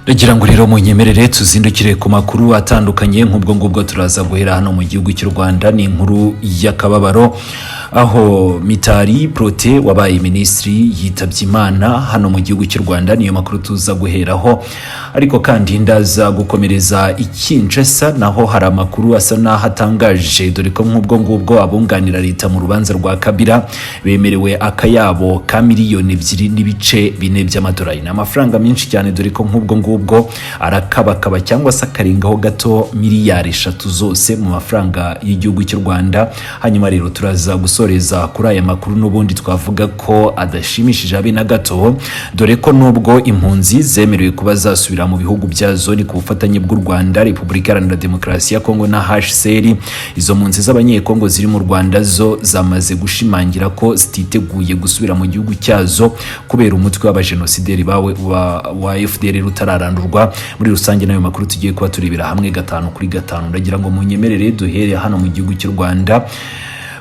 Ndagira ngo rero munyemerere tuzindukire ku makuru atandukanye nk'ubwo ngubwo turaza guhera hano mu gihugu cy'u Rwanda. Ni inkuru y'akababaro aho Mitali Protais wabaye ministri yitabye Imana hano mu gihugu cy'u Rwanda. Niyo makuru tuza guheraho, ariko kandi ndaza gukomereza Kinshasa naho hari amakuru asa naho atangaje, dore ko nk'ubwo ngubwo abunganira leta mu rubanza rwa Kabila bemerewe akayabo ka miliyoni 2.4 by'amadolari. Ni amafaranga menshi cyane, dore ko nk'ubwo ngubwo arakabakaba cyangwa se akarengaho gato miliyari 3 zose mu mafaranga y'igihugu cy'u Rwanda. Hanyuma rero turaza gusoreza kuri aya makuru n'ubundi twavuga ko adashimishije abe na gato, dore ko nubwo impunzi zemerewe kuba zasubira mu bihugu byazo ni ku bufatanye bw'u Rwanda, Repubulika Iharanira Demokarasi ya Kongo na HCR, izo mpunzi z'abanyekongo ziri mu Rwanda zo zamaze gushimangira ko zititeguye gusubira mu gihugu cyazo kubera umutwe w'abajenosideri bawe wa FDL rutararandurwa. Muri rusange nayo makuru tugiye kuba turebera hamwe 5 kuri 5. Ndagira ngo munyemerere duhere hano mu gihugu cy'u Rwanda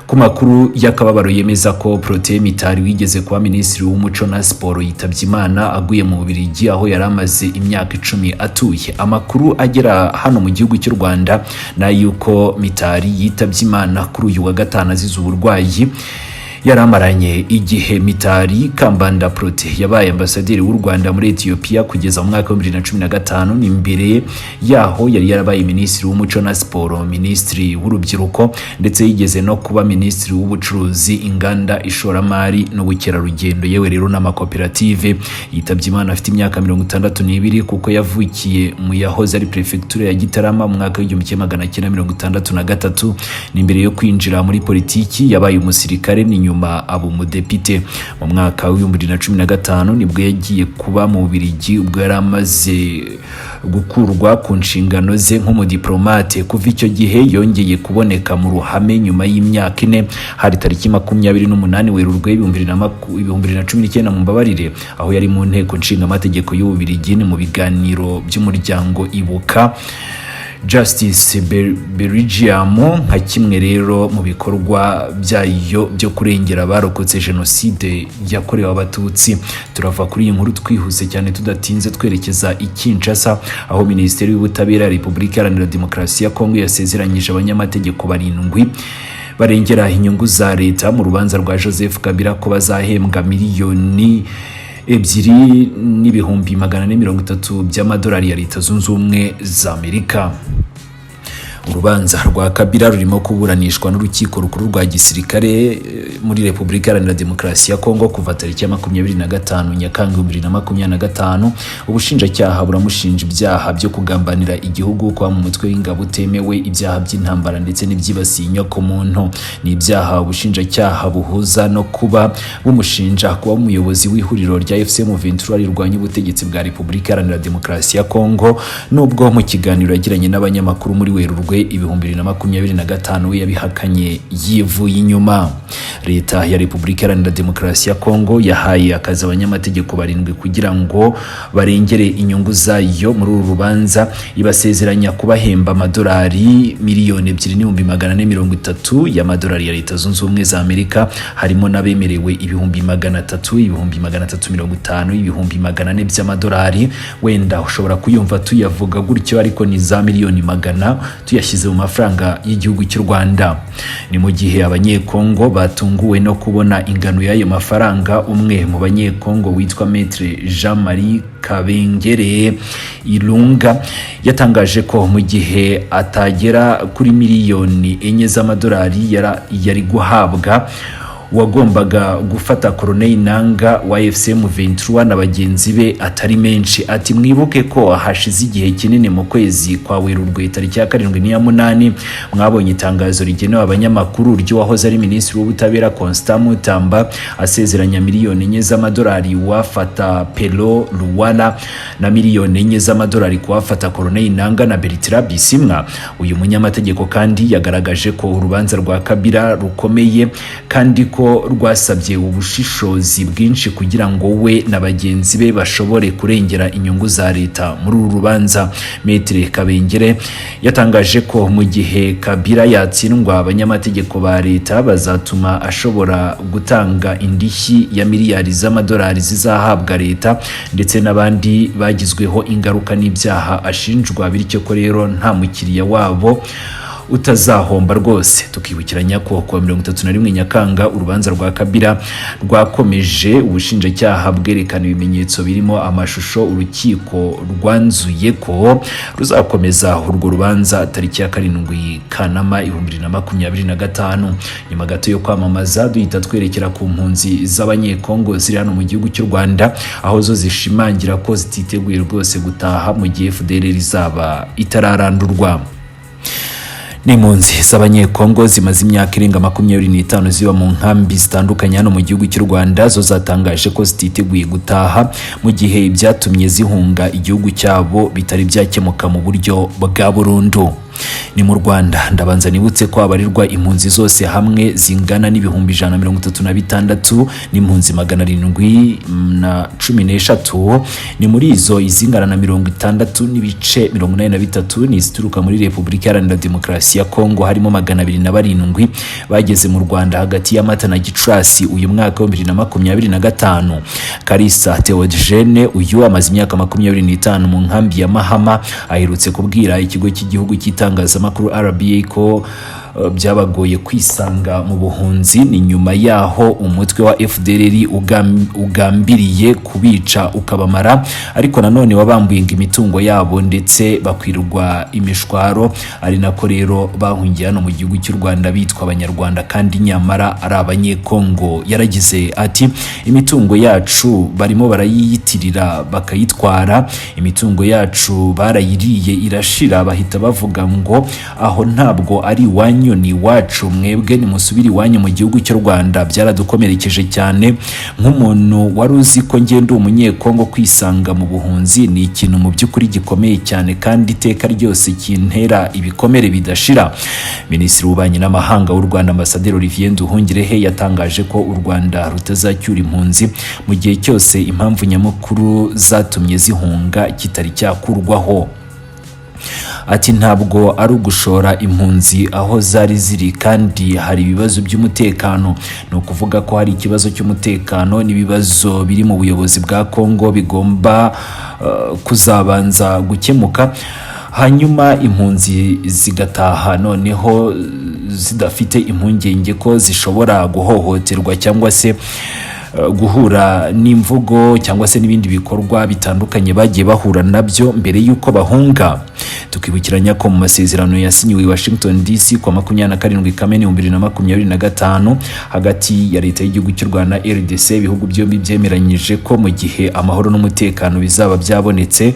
ku makuru y'akababaro yemeza ko Protais Mitali wigeze kuba ministri w'umuco na siporo yitabye Imana aguye mu Bubiligi aho yari amaze imyaka 10 atuye. Amakuru agera hano mu gihugu cy'u Rwanda na yuko Mitali yitabye Imana kuri uyu wa gatanu azize uburwayi yaramaranye igihe. Mitali Kambanda Protais yabaye ambasaderi w'u Rwanda muri Ethiopia kugeza mu mwaka wa 2015. Ni imbere yaho yari yarabaye ministri w'umuco na siporo, ministri w'urubyiruko, ndetse yigeze no kuba ministri w'ubucuruzi, inganda, ishoramari n'ubukerarugendo, yewe rero n'amakoperative. Yitabye Imana afite imyaka 62 kuko yavukiye mu yahoze ari prefecture ya Gitarama mu mwaka wa 1963. Ni imbere yo kwinjira muri politiki yabaye umusirikare, ni nyuma abo mudepite. Mu mwaka wa 2015 nibwo yagiye kuba mu Bubiligi ubwo yari amaze gukurwa ku nshingano ze nk'umudiplomate. Kuva icyo gihe yongeye kuboneka mu ruhame nyuma y'imyaka 4, hari tariki 28 Werurwe 2019 mu mbabarire, aho yari mu nteko nshinga amategeko y'u Bubiligi mu biganiro by'umuryango Ibuka Justice Belgium nka kimwe rero mu bikorwa byayo byo kurengera abarokotse jenoside yakorewe abatutsi. Turava kuri iyi nkuru twihuse cyane tudatinze twerekeza i Kinshasa aho Minisiteri y'Ubutabera Repubulika Iharanira Demokarasi ya Kongo yasezeranyije abanyamategeko 7 barengera inyungu za leta mu rubanza rwa Joseph Kabila ko bazahembwa miliyoni 2.430 by'amadolari ya Leta Zunze Ubumwe za Amerika. Urubanza rwa Kabila rurimo kuburanishwa n'urukiko rukuru rwa gisirikare muri Repubulika Iharanira Demokarasi ya Kongo kuva tariki ya 25 Nyakanga 2025. Ubushinjacyaha buramushinja ibyaha byo kugambanira igihugu, kwa mu mutwe w'ingabo utemewe, ibyaha by'intambara ndetse n'ibyibasiye inyoko muntu. Ni ibyaha ubushinjacyaha buhuza no kuba bumushinja kuba umuyobozi w'ihuriro rya FCM Ventura rirwanya ubutegetsi bwa Repubulika Iharanira Demokarasi ya Kongo. Nubwo mu kiganiro yagiranye n'abanyamakuru muri Werurwe 2025 we yabihakanye yivuye inyuma. Leta ya Repubulika Iharanira Demokarasi ya Kongo yahaye akazi abanyamategeko 7 kugira ngo barengere inyungu zayo muri uru rubanza, ibasezeranya kubahemba amadolari miliyoni 2.430 y'amadolari ya Leta Zunze Ubumwe za Amerika, harimo n'abemerewe 300,000, 350, 400 by'amadolari. Wenda ushobora kuyumva tuyavuga gutyo, ariko ni za miliyoni 100 tuyashyize mu mafaranga y'igihugu cy'u Rwanda. Ni mu gihe abanyekongo batunguwe no kubona ingano y'ayo mafaranga. Umwe mu banyekongo witwa Maître Jean-Marie Kabengere Ilunga yatangaje ko mu gihe atagera kuri miliyoni 4 z'amadolari yari guhabwa wagombaga gufata Colonel Nanga wa FCM Ventura na bagenzi be atari menshi. Ati mwibuke ko hashize igihe kinini mu kwezi kwa Werurwe tariki ya 7 n'iya 8 mwabonye itangazo rigenewe abanyamakuru ryo wahoze ari Minisitiri w'Ubutabera Constant Mutamba asezeranya miliyoni 4 z'amadolari wafata Pelo Luwala na miliyoni 4 z'amadolari kuwafata Colonel Nanga na Bertrand Bisimwa. Uyu munyamategeko kandi yagaragaje ko urubanza rwa Kabila rukomeye kandi ko ko rwasabye ubushishozi bwinshi kugira ngo we na bagenzi be bashobore kurengera inyungu za leta muri uru rubanza. Maître Kabengere yatangaje ko mu gihe Kabila yatsindwa abanyamategeko ba leta bazatuma ashobora gutanga indishyi ya miliyari z'amadolari zizahabwa leta ndetse n'abandi bagizweho ingaruka n'ibyaha ashinjwa, bityo ko rero nta mukiriya wabo utazahomba rwose. Tukibukiranya ko kuwa 31 Nyakanga urubanza rwa Kabila rwakomeje, ubushinjacyaha bwerekana ibimenyetso birimo amashusho. Urukiko rwanzuye ko ruzakomeza urwo rubanza tariki ya 7 Kanama 2025. Nyuma gato yo kwamamaza duhita twerekera ku mpunzi z'abanyekongo ziri hano mu gihugu cy'u Rwanda, aho zo zishimangira ko zititeguye rwose gutaha mu gihe FDLR izaba itararandurwa. N'impunzi z'abanyekongo zimaze imyaka irenga 25 ziba mu nkambi zitandukanye hano mu gihugu cy'u Rwanda, zo zatangaje ko zititeguye gutaha mu gihe ibyatumye zihunga igihugu cyabo bitari byakemuka mu buryo bwa burundu. Ni mu Rwanda ndabanza nibutse ko abarirwa impunzi zose hamwe zingana n'ibihumbi 136 n'impunzi 713. Ni muri izo izingana na 60 n'ibice 83 ni zituruka muri Repubulika Iharanira Demokarasi ya Kongo, harimo 207 bageze mu Rwanda hagati ya Mata na Gicurasi uyu mwaka wa 2025. Kalisa Theogene uyu amaze imyaka 25 mu nkambi ya Mahama aherutse kubwira ikigo cy'igihugu cy'itangazamakuru RBA ko byabagoye kwisanga mu buhunzi. Ni nyuma yaho umutwe wa FDLR ugambiriye kubica ukabamara, ariko nanone wabambuye imitungo yabo ndetse bakwirwa imishwaro, ari nako rero bahungiye hano mu gihugu cy'u Rwanda bitwa abanyarwanda kandi nyamara ari abanyekongo. Yaragize ati imitungo yacu barimo barayiyitirira bakayitwara, imitungo yacu barayiriye irashira, bahita bavuga ngo aho ntabwo ari wanyu ni wacu, mwebwe ni musubiri wanyu mu gihugu cy'u Rwanda. Byaradukomerekeje cyane nk'umuntu wari uzi ko ngenda umunyekongo, kwisanga mu buhunzi ni ikintu mu by'ukuri gikomeye cyane kandi iteka ryose kintera ibikomere bidashira. Minisitiri w'Ububanyi n'Amahanga w'u Rwanda Ambasaderi Olivier Nduhungirehe yatangaje ko u Rwanda rutazacyura impunzi mu gihe cyose impamvu nyamukuru zatumye zihunga kitari cyakurwaho. Ati ntabwo ari ugushora impunzi aho zari ziri kandi hari ibibazo by'umutekano. No kuvuga ko hari ikibazo cy'umutekano n'ibibazo biri mu buyobozi bwa Kongo bigomba kuzabanza gukemuka, hanyuma impunzi zigataha noneho zidafite impungenge ko zishobora guhohoterwa cyangwa se guhura n'imvugo cyangwa se n'ibindi bikorwa bitandukanye bagiye bahura nabyo mbere yuko bahunga. Tukibukiranya ko mu masezerano yasinyiwe i Washington DC kwa 27 Kamena 2025 hagati ya leta y'igihugu cy'u Rwanda RDC, ibihugu byombi byemeranyije ko mu gihe amahoro n'umutekano bizaba byabonetse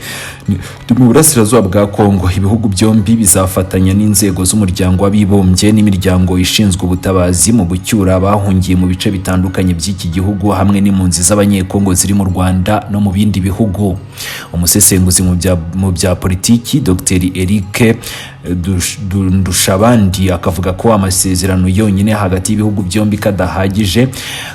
mu burasirazuba bwa Kongo, ibihugu byombi bizafatanya n'inzego z'umuryango w'abibumbye n'imiryango ishinzwe ubutabazi mu gucyura abahungiye mu bice bitandukanye by'iki gihugu hamwe n'impunzi z'abanyekongo ziri mu Rwanda no mu bindi bihugu. Umusesenguzi mu bya politiki Dr. Eric Ndushabandi akavuga ko amasezerano yonyine hagati y'ibihugu byombi kadahagije,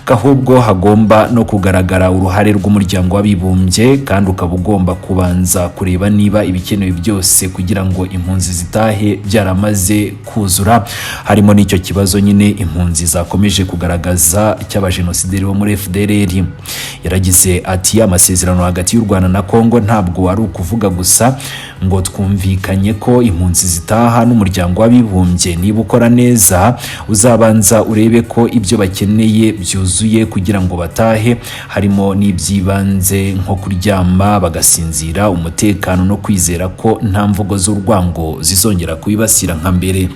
kahubwo hagomba no kugaragara uruhare rw'umuryango w'abibumbye kandi ukaba ugomba kubanza kureba niba ibikenewe byose kugira ngo impunzi zitahe byaramaze kuzura, harimo n'icyo kibazo nyine impunzi zakomeje kugaragaza cy'abajenosideri bo muri FDLR. Yaragize ati amasezerano hagati y'u Rwanda na Kongo ntabwo ari ukuvuga gusa ngo twumvikanye ko impunzi zitaha n'umuryango w'abibumbye. Niba ukora neza uzabanza urebe ko ibyo bakeneye byuzuye kugira ngo batahe, harimo n'ibyibanze nko kuryama bagasinzira, umutekano no kwizera ko nta mvugo z'urwango zizongera kubibasira nka mbere.